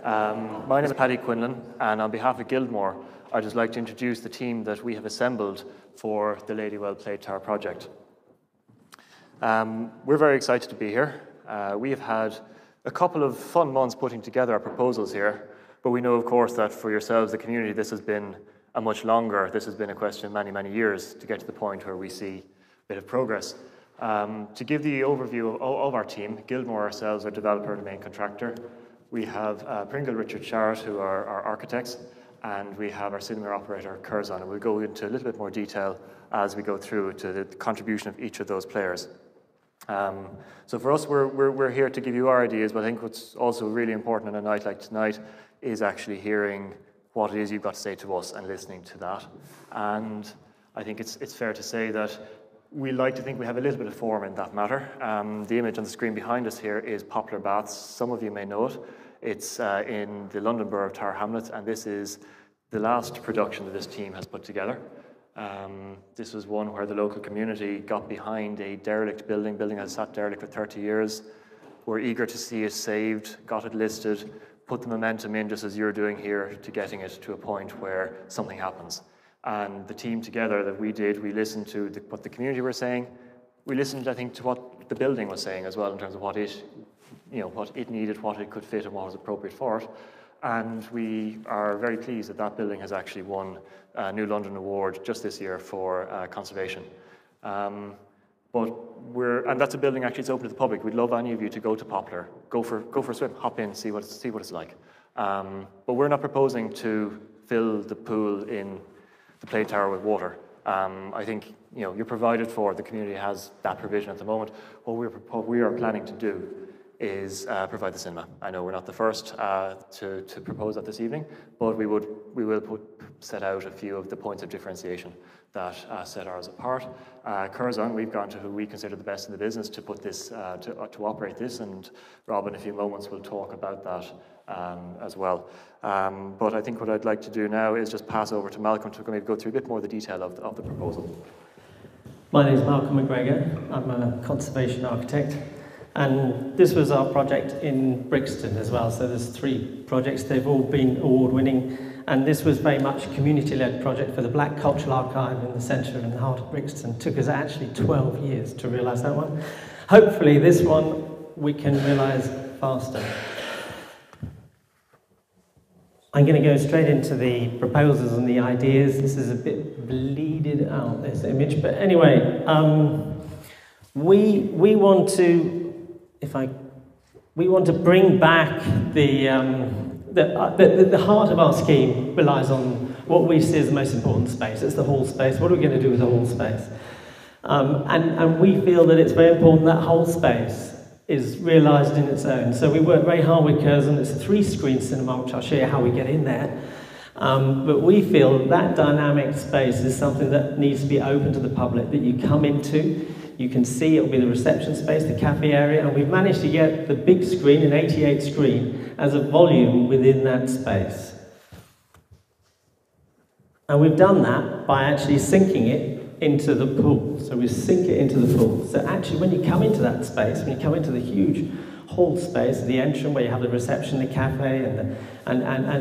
My name is Paddy Quinlan, and on behalf of Guildmore, I'd just like to introduce the team that we have assembled for the Ladywell Tower project. We're very excited to be here. We have had a couple of fun months putting together our proposals here, but we know, of course, that for yourselves, the community, this has been a question of many, many years to get to the point where we see a bit of progress. To give the overview of our team, Guildmore ourselves are developer and main contractor. We have Pringle Richard Sharrett, who are our architects, and we have our cinema operator, Curzon, and we'll go into a little bit more detail as we go through to the contribution of each of those players. So for us, we're here to give you our ideas, but I think what's also really important on a night like tonight is actually hearing what it is you've got to say to us and listening to that. And I think it's fair to say that we like to think we have a little bit of form in that matter. The image on the screen behind us here is Poplar Baths. Some of you may know it. It's in the London Borough of Tower Hamlets, and this is the last production that this team has put together. This was one where the local community got behind a derelict building. Building has sat derelict for 30 years. We're eager to see it saved, got it listed, put the momentum in just as you're doing here to getting it to a point where something happens. And the team together that we did, we listened to what the community were saying. We listened, I think, to what the building was saying as well in terms of what it needed, what it could fit, and what was appropriate for it. And we are very pleased that that building has actually won a New London Award just this year for conservation. And that's a building actually it's open to the public. We'd love any of you to go to Poplar, go for a swim, hop in, see what it's like. But we're not proposing to fill the pool in the play tower with water. I think you're provided for. The community has that provision at the moment. What we are planning to do is provide the cinema. I know we're not the first to propose that this evening, but we will set out a few of the points of differentiation that set ours apart. Curzon, we've gone to who we consider the best in the business to put this to operate this, and Rob in a few moments will talk about that as well. But I think what I'd like to do now is just pass over to Malcolm to maybe go through a bit more of the detail of the proposal. My name is Malcolm McGregor. I'm a conservation architect, and this was our project in Brixton as well. So there's 3 projects. They've all been award-winning, and this was very much a community-led project for the Black Cultural Archive in the centre and the heart of Brixton. It took us actually 12 years to realise that one. Hopefully this one we can realise faster. I'm going to go straight into the proposals and the ideas. This is a bit bleeded out, this image, but anyway, we want to bring back the heart of our scheme relies on what we see as the most important space. It's the hall space. What are we going to do with the hall space? And we feel that it's very important that hall space is realised in its own. So we work very hard with Curzon. It's a 3-screen cinema, which I'll show you how we get in there. But we feel that dynamic space is something that needs to be open to the public, that you come into. You can see it'll be the reception space, the cafe area, and we've managed to get the big screen, an 88 screen, as a volume within that space. And we've done that by actually sinking it into the pool. So we sink it into the pool. So actually when you come into that space, when you come into the huge hall space, the entrance where you have the reception, the cafe, and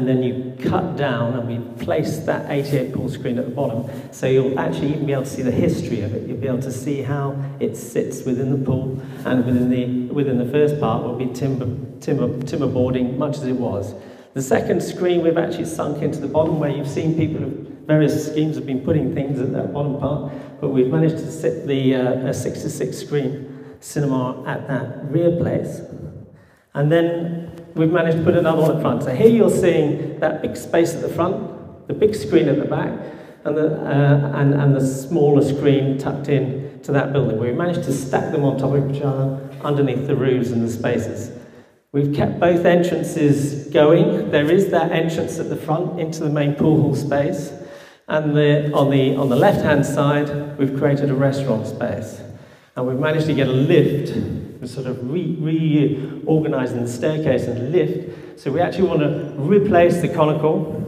then you cut down and we place that 88 pool screen at the bottom. So you'll actually even be able to see the history of it. You'll be able to see how it sits within the pool, and within the first part will be timber boarding, much as it was. The second screen we've actually sunk into the bottom, where you've seen people of various schemes have been putting things at that bottom part, but we've managed to sit the 66 screen cinema at that rear place. And then we've managed to put another one at front. So here you're seeing that big space at the front, the big screen at the back, and the smaller screen tucked in to that building. We've managed to stack them on top of each other underneath the roofs and the spaces. We've kept both entrances going. There is that entrance at the front into the main pool hall space. And on the left-hand side, we've created a restaurant space. And we've managed to get a lift. We're sort of reorganising the staircase and lift. So we actually want to replace the conical,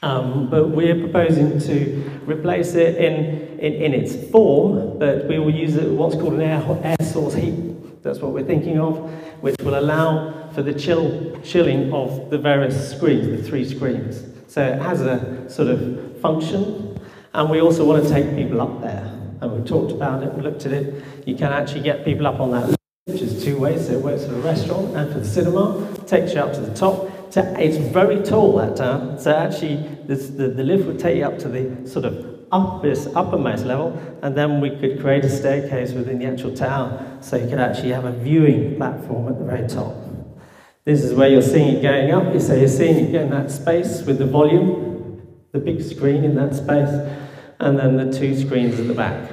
but we're proposing to replace it in its form, but we will use what's called an air source heat. That's what we're thinking of, which will allow for the chilling of the various screens, the 3 screens. So it has a sort of function, and we also want to take people up there. And we've talked about it, we looked at it. You can actually get people up on that lift, which is 2 ways, so it works for the restaurant and for the cinema. Takes you up to the top. It's very tall, that tower, so actually the lift would take you up to the sort of uppermost level, and then we could create a staircase within the actual tower, so you could actually have a viewing platform at the very top. This is where you're seeing it going up, so you're seeing it in that space with the volume, the big screen in that space, and then the 2 screens at the back.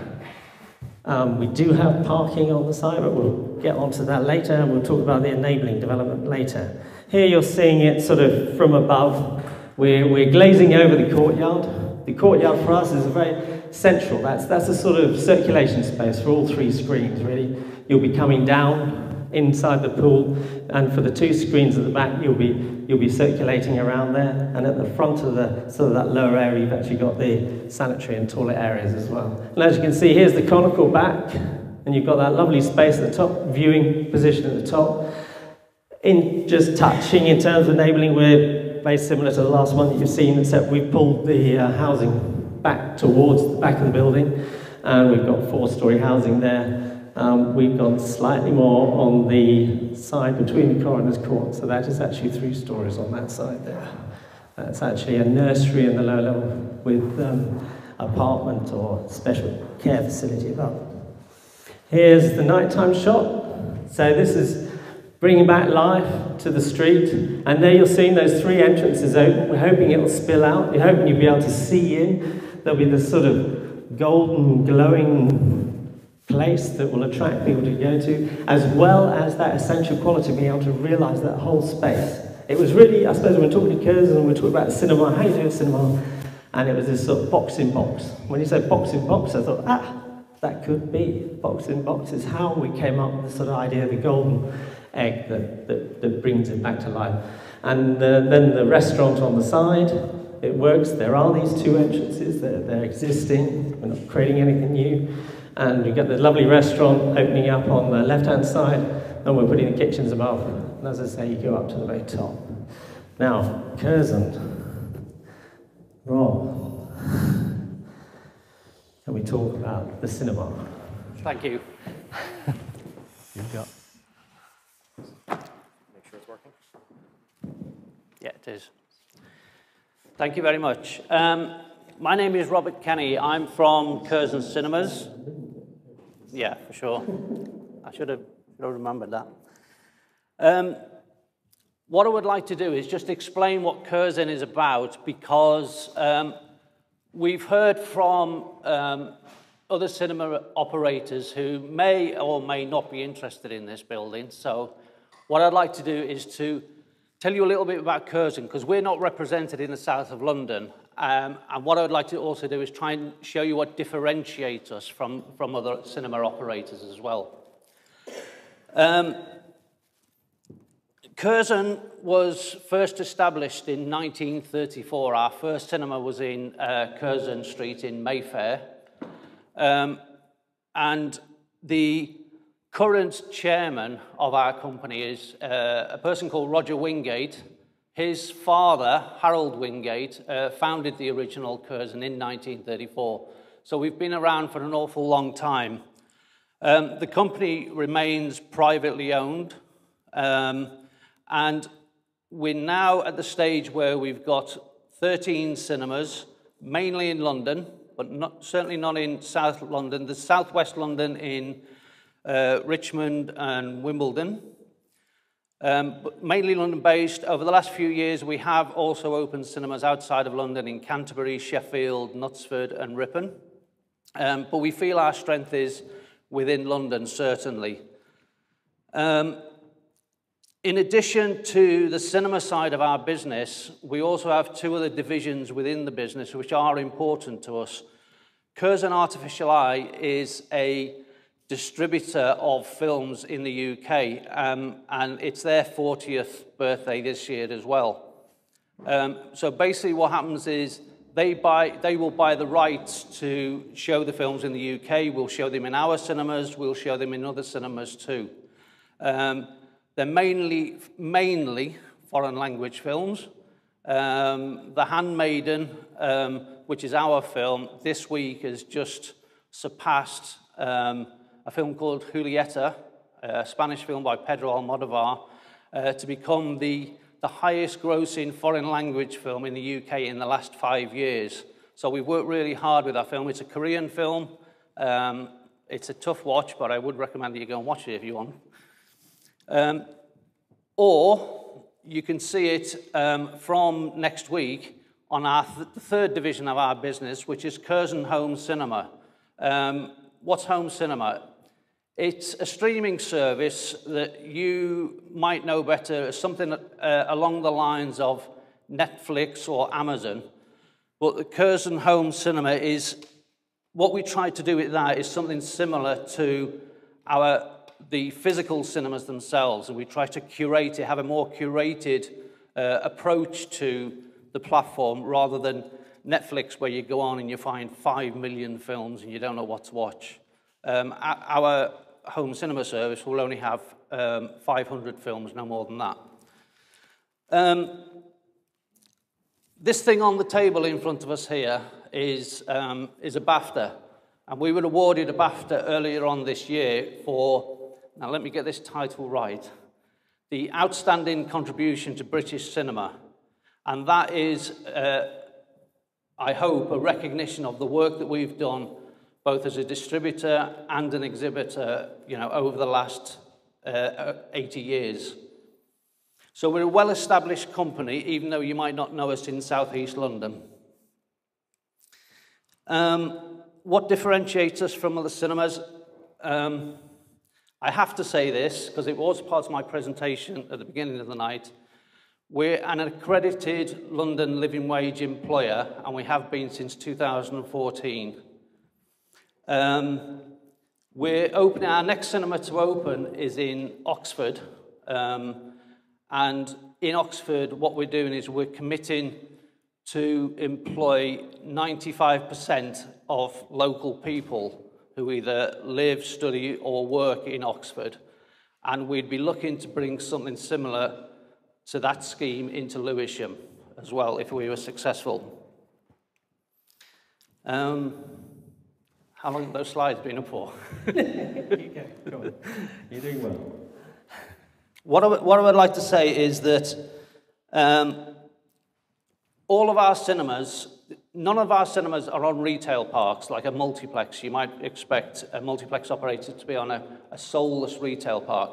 We do have parking on the side, but we'll get onto that later, and we'll talk about the enabling development later. Here you're seeing it sort of from above. We're glazing over the courtyard. The courtyard for us is very central. That's a sort of circulation space for all 3 screens, really. You'll be coming down inside the pool, and for the 2 screens at the back, you'll be circulating around there. And at the front of the sort of that lower area, you've actually got the sanitary and toilet areas as well. And as you can see, here's the conical back, and you've got that lovely space at the top, viewing position at the top. In just touching in terms of enabling, we're very similar to the last one that you've seen, except we've pulled the housing back towards the back of the building, and we've got 4-storey housing there. We've gone slightly more on the side between the coroner's court, so that is actually 3 stories on that side there. That's actually a nursery in the lower level with apartment or special care facility above. Here's the nighttime shot. So this is bringing back life to the street, and there you're seeing those 3 entrances open. We're hoping it'll spill out. We're hoping you'll be able to see in. There'll be this sort of golden, glowing place that will attract people to go to, as well as that essential quality of being able to realise that whole space. It was really, I suppose, when we're talking to Curzon and we're talking about cinema, how you do a cinema, and it was this sort of box in box. When you said box in box, I thought, that could be box in box. Is how we came up with the sort of idea of the golden egg that brings it back to life. And then the restaurant on the side, it works. There are these 2 entrances, they're existing, we're not creating anything new. And we've got the lovely restaurant opening up on the left-hand side, and we're putting the kitchens above. And as I say, you go up to the very top. Now, Curzon, Rob, can we talk about the cinema? Thank you. You've got. Make sure it's working. Yeah, it is. Thank you very much. My name is Robert Kenny. I'm from Curzon Cinemas. Yeah, for sure. I should have remembered that. What I would like to do is just explain what Curzon is about, because we've heard from other cinema operators who may or may not be interested in this building. So what I'd like to do is to tell you a little bit about Curzon, because we're not represented in the south of London. And what I would like to also do is try and show you what differentiates us from other cinema operators as well. Curzon was first established in 1934. Our first cinema was in Curzon Street in Mayfair. And the current chairman of our company is a person called Roger Wingate. His father, Harold Wingate, founded the original Curzon in 1934. So we've been around for an awful long time. The company remains privately owned, and we're now at the stage where we've got 13 cinemas, mainly in London, but certainly not in South London. There's Southwest London in Richmond and Wimbledon. But mainly London-based. Over the last few years, we have also opened cinemas outside of London in Canterbury, Sheffield, Knutsford and Ripon. But we feel our strength is within London, certainly. In addition to the cinema side of our business, we also have 2 other divisions within the business which are important to us. Curzon Artificial Eye is a distributor of films in the UK, and it's their 40th birthday this year as well. So basically what happens is they will buy the rights to show the films in the UK. We'll show them in our cinemas, we'll show them in other cinemas too. They're mainly foreign language films. The Handmaiden, which is our film, this week has just surpassed a film called Julieta, a Spanish film by Pedro Almodovar, to become the highest grossing foreign language film in the UK in the last 5 years. So we've worked really hard with our film. It's a Korean film. It's a tough watch, but I would recommend that you go and watch it if you want. Or you can see it from next week on our third division of our business, which is Curzon Home Cinema. What's home cinema? It's a streaming service that you might know better as something along the lines of Netflix or Amazon. But the Curzon Home Cinema is, what we try to do with that is something similar to the physical cinemas themselves, and we try to curate it, have a more curated approach to the platform rather than Netflix, where you go on and you find 5 million films and you don't know what to watch. Our home cinema service will only have 500 films, no more than that. This thing on the table in front of us here is a BAFTA, and we were awarded a BAFTA earlier on this year for, now let me get this title right, the Outstanding Contribution to British Cinema. And that is, I hope, a recognition of the work that we've done both as a distributor and an exhibitor, over the last 80 years. So we're a well-established company, even though you might not know us in South East London. What differentiates us from other cinemas? I have to say this, because it was part of my presentation at the beginning of the night. We're an accredited London living wage employer, and we have been since 2014. We're opening, our next cinema to open is in Oxford. And in Oxford, what we're doing is we're committing to employ 95% of local people who either live, study, or work in Oxford. And we'd be looking to bring something similar to that scheme into Lewisham as well, if we were successful. How long have those slides been up for? You go on. You're doing well. What I would like to say is that all of our cinemas, none of our cinemas are on retail parks like a multiplex. You might expect a multiplex operator to be on a soulless retail park.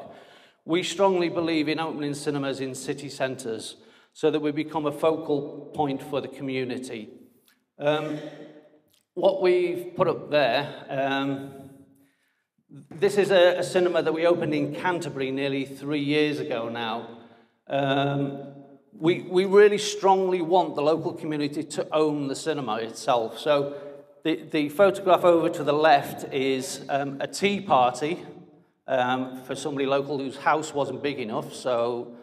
We strongly believe in opening cinemas in city centres so that we become a focal point for the community. What we've put up there, this is a cinema that we opened in Canterbury nearly 3 years ago now. We really strongly want the local community to own the cinema itself. So the photograph over to the left is a tea party for somebody local whose house wasn't big enough. So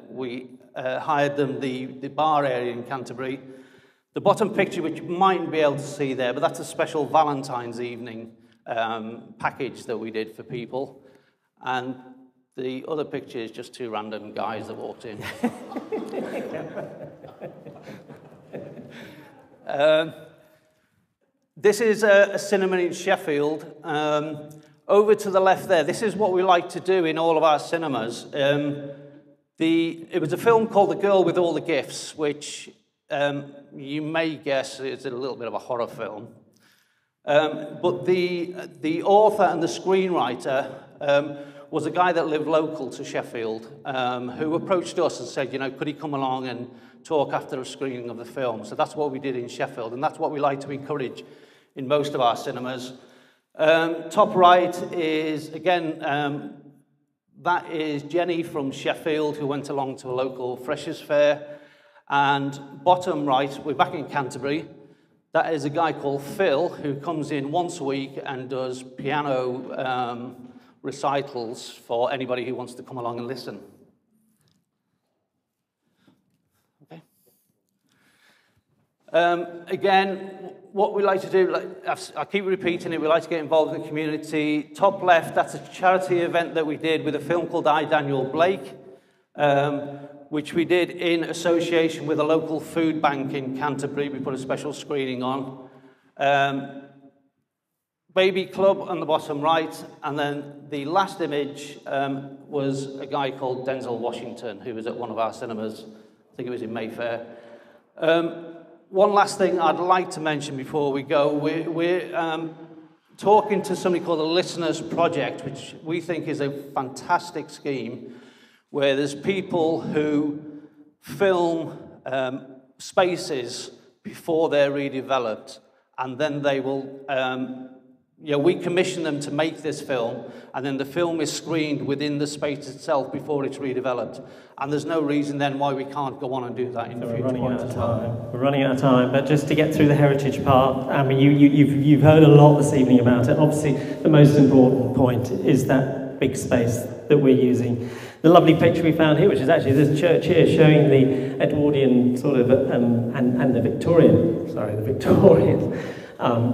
we hired them the bar area in Canterbury. The bottom picture, which you mightn't be able to see there, but that's a special Valentine's evening package that we did for people. And the other picture is just two random guys that walked in. This is a cinema in Sheffield. Over to the left there, this is what we like to do in all of our cinemas. It was a film called The Girl with All the Gifts, which you may guess is a little bit of a horror film. But the author and the screenwriter was a guy that lived local to Sheffield, who approached us and said, could he come along and talk after a screening of the film? So that's what we did in Sheffield, and that's what we like to encourage in most of our cinemas. Top right is, again, that is Jenny from Sheffield, who went along to a local Freshers' Fair. And bottom right, we're back in Canterbury. That is a guy called Phil, who comes in once a week and does piano recitals for anybody who wants to come along and listen. Okay. Again, what we like to do, I keep repeating it, we like to get involved in the community. Top left, that's a charity event that we did with a film called I, Daniel Blake, which we did in association with a local food bank in Canterbury. We put a special screening on. Baby Club on the bottom right, and then the last image was a guy called Denzel Washington, who was at one of our cinemas. I think it was in Mayfair. One last thing I'd like to mention before we go, we're talking to somebody called the Listeners Project, which we think is a fantastic scheme, where there's people who film spaces before they're redeveloped, and then they will, we commission them to make this film, and then the film is screened within the space itself before it's redeveloped. And there's no reason then why we can't go on and do that in the future. We're running out of time. We're running out of time, but just to get through the heritage part, I mean, you've heard a lot this evening about it. Obviously, the most important point is that big space that we're using. The lovely picture we found here, which is actually this church here, showing the Edwardian sort of, and the Victorian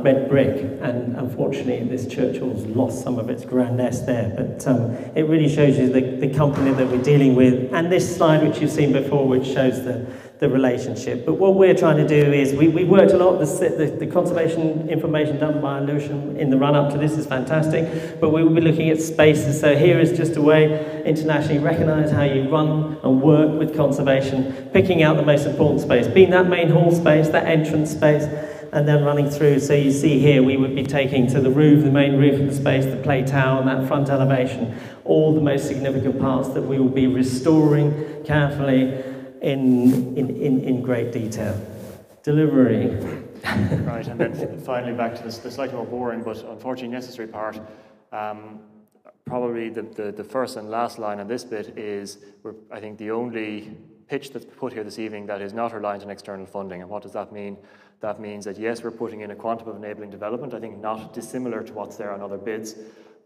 red brick, and unfortunately this church has lost some of its grandness there, but it really shows you the company that we're dealing with, and this slide which you've seen before, which shows the relationship. But what we're trying to do is, we worked a lot, the conservation information done by Lewisham in the run-up to this is fantastic, but we will be looking at spaces. So here is just a way internationally recognise how you run and work with conservation, picking out the most important space, being that main hall space, that entrance space, and then running through. So you see here, we would be taking to the roof, the main roof of the space, the play tower, and that front elevation, all the most significant parts that we will be restoring carefully in great detail. Delivery. Right, and then finally back to the slightly more boring but unfortunately necessary part. Probably the first and last line on this bit is, I think, the only pitch that's put here this evening that is not reliant on external funding. And what does that mean? That means that yes, we're putting in a quantum of enabling development, I think not dissimilar to what's there on other bids,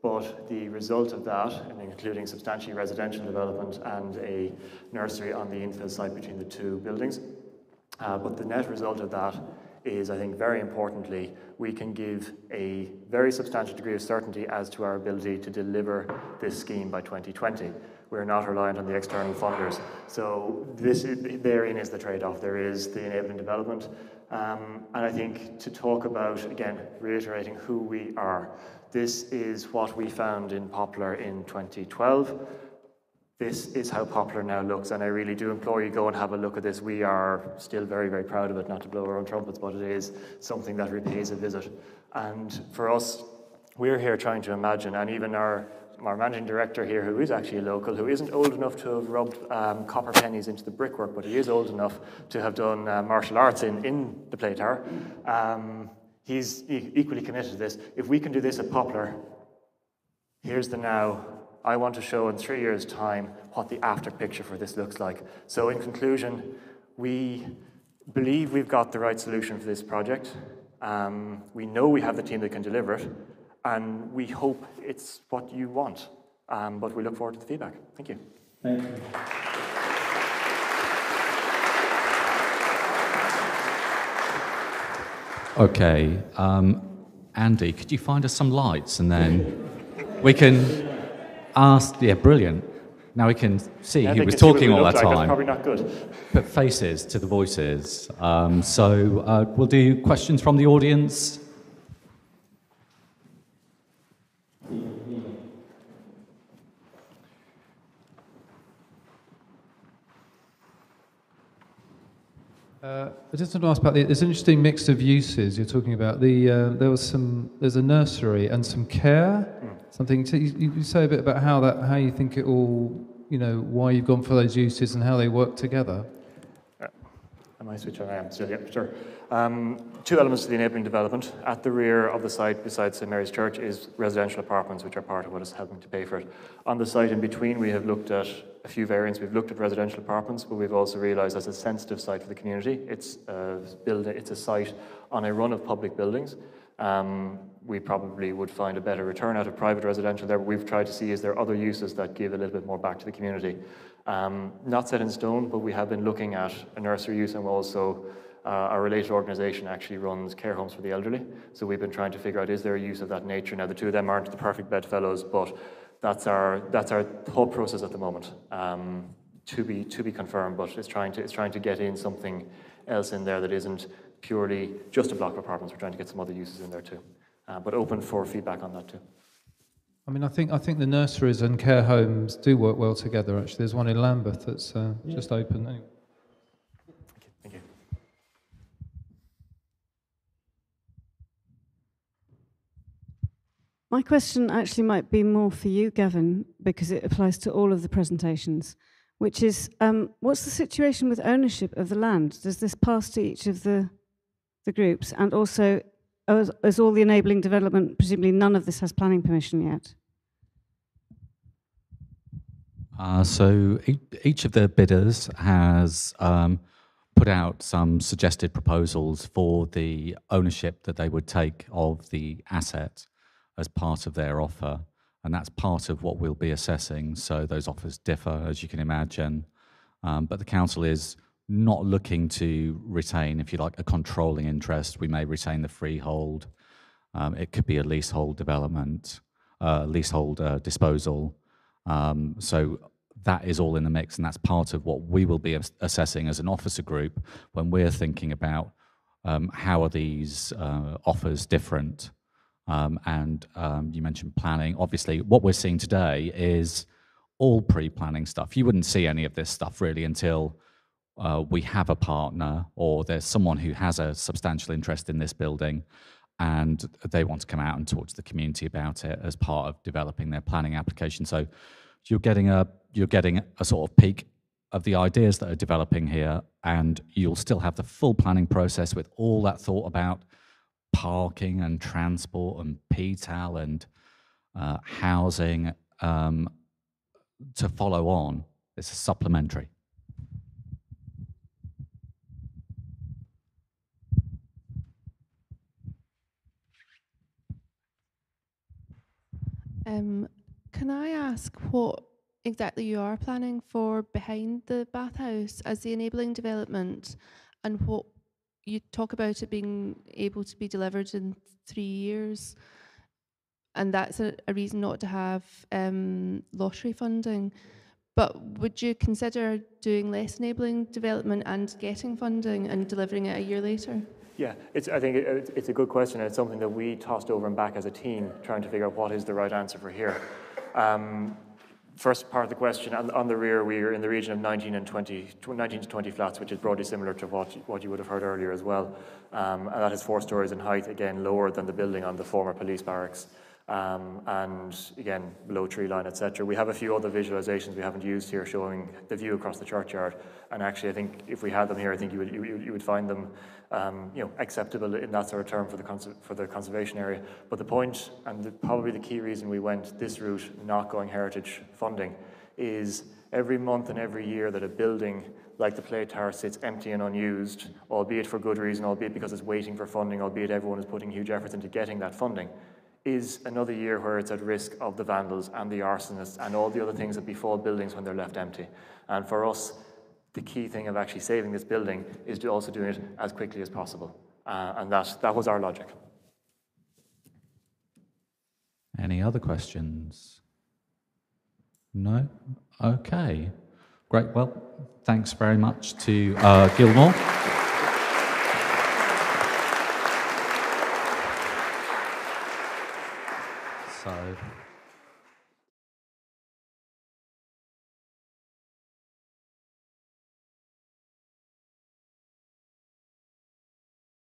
but the result of that, including substantially residential development and a nursery on the infill site between the two buildings, but the net result of that is, I think, very importantly, we can give a very substantial degree of certainty as to our ability to deliver this scheme by 2020. We're not reliant on the external funders. So therein is the trade-off. There is the enabling development. And I think to talk about, again, reiterating who we are, this is what we found in Poplar in 2012. This is how Poplar now looks, and I really do implore you go and have a look at this. We are still very, very proud of it, not to blow our own trumpets, but it is something that repays a visit. And for us, we're here trying to imagine, and even our managing director here, who is actually a local, who isn't old enough to have rubbed copper pennies into the brickwork, but he is old enough to have done martial arts in the play tower. He's equally committed to this. If we can do this at Poplar, here's the now. I want to show in 3 years' time what the after picture for this looks like. So in conclusion, we believe we've got the right solution for this project. We know we have the team that can deliver it, and we hope it's what you want. But we look forward to the feedback. Thank you. Thank you. Okay, Andy, could you find us some lights, and then we can ask. Yeah, brilliant. Now we can see who was talking all that time. That's probably not good. Put faces to the voices. We'll do questions from the audience. I just want to ask about this interesting mix of uses you're talking about. There's a nursery and some care. Something. You say a bit about how you think it all, why you've gone for those uses and how they work together. Am I switching? I am still. Yeah, sure. Two elements to the enabling development. At the rear of the site, besides St Mary's Church, is residential apartments, which are part of what is helping to pay for it. On the site in between, we have looked at a few variants. We've looked at residential apartments, but we've also realised that's a sensitive site for the community. It's a site on a run of public buildings. We probably would find a better return out of private residential there, but we've tried to see is there other uses that give a little bit more back to the community. Not set in stone, but we have been looking at a nursery use, and we're also our related organisation actually runs care homes for the elderly. So we've been trying to figure out, is there a use of that nature? Now, the two of them aren't the perfect bedfellows, but that's our whole process at the moment. To be confirmed, but it's trying to get in something else in there that isn't purely just a block of apartments. We're trying to get some other uses in there too, but open for feedback on that too. I mean, I think the nurseries and care homes do work well together. Actually, there's one in Lambeth that's just open. Anyway. Thank you. My question actually might be more for you, Gavin, because it applies to all of the presentations, which is, what's the situation with ownership of the land? Does this pass to each of the groups? And also, as all the enabling development, presumably none of this has planning permission yet? So each of the bidders has put out some suggested proposals for the ownership that they would take of the asset as part of their offer, and that's part of what we'll be assessing. So those offers differ, as you can imagine, but the council is not looking to retain, if you like, a controlling interest. We may retain the freehold. It could be a leasehold development, leasehold disposal. So that is all in the mix, and that's part of what we will be assessing as an officer group when we're thinking about how are these offers different. And you mentioned planning. Obviously, what we're seeing today is all pre-planning stuff. You wouldn't see any of this stuff really until we have a partner or there's someone who has a substantial interest in this building and they want to come out and talk to the community about it as part of developing their planning application. So you're getting a sort of peek of the ideas that are developing here, and you'll still have the full planning process with all that thought about parking and transport and PTAL and housing to follow on. It's a supplementary. Can I ask what exactly you are planning for behind the bathhouse as the enabling development, and what you talk about it being able to be delivered in 3 years, and that's a reason not to have lottery funding. But would you consider doing less enabling development and getting funding and delivering it a year later? Yeah, I think it's a good question, and it's something that we tossed over and back as a team, trying to figure out what is the right answer for here. First part of the question, on the rear, we are in the region of 19 to 20 flats, which is broadly similar to what you would have heard earlier as well. And that is 4 stories in height, again, lower than the building on the former police barracks. And again, below tree line, etc. We have a few other visualizations we haven't used here showing the view across the churchyard. And actually, I think if we had them here, I think you would find them acceptable in that sort of term for the conservation area. But the point, and probably the key reason we went this route, not going heritage funding, is every month and every year that a building like the Play Tower sits empty and unused, albeit for good reason, albeit because it's waiting for funding, albeit everyone is putting huge efforts into getting that funding, is another year where it's at risk of the vandals and the arsonists and all the other things that befall buildings when they're left empty. And for us, the key thing of actually saving this building is to also do it as quickly as possible. And that was our logic. Any other questions? No? Okay. Great. Well, thanks very much to Guildmore. So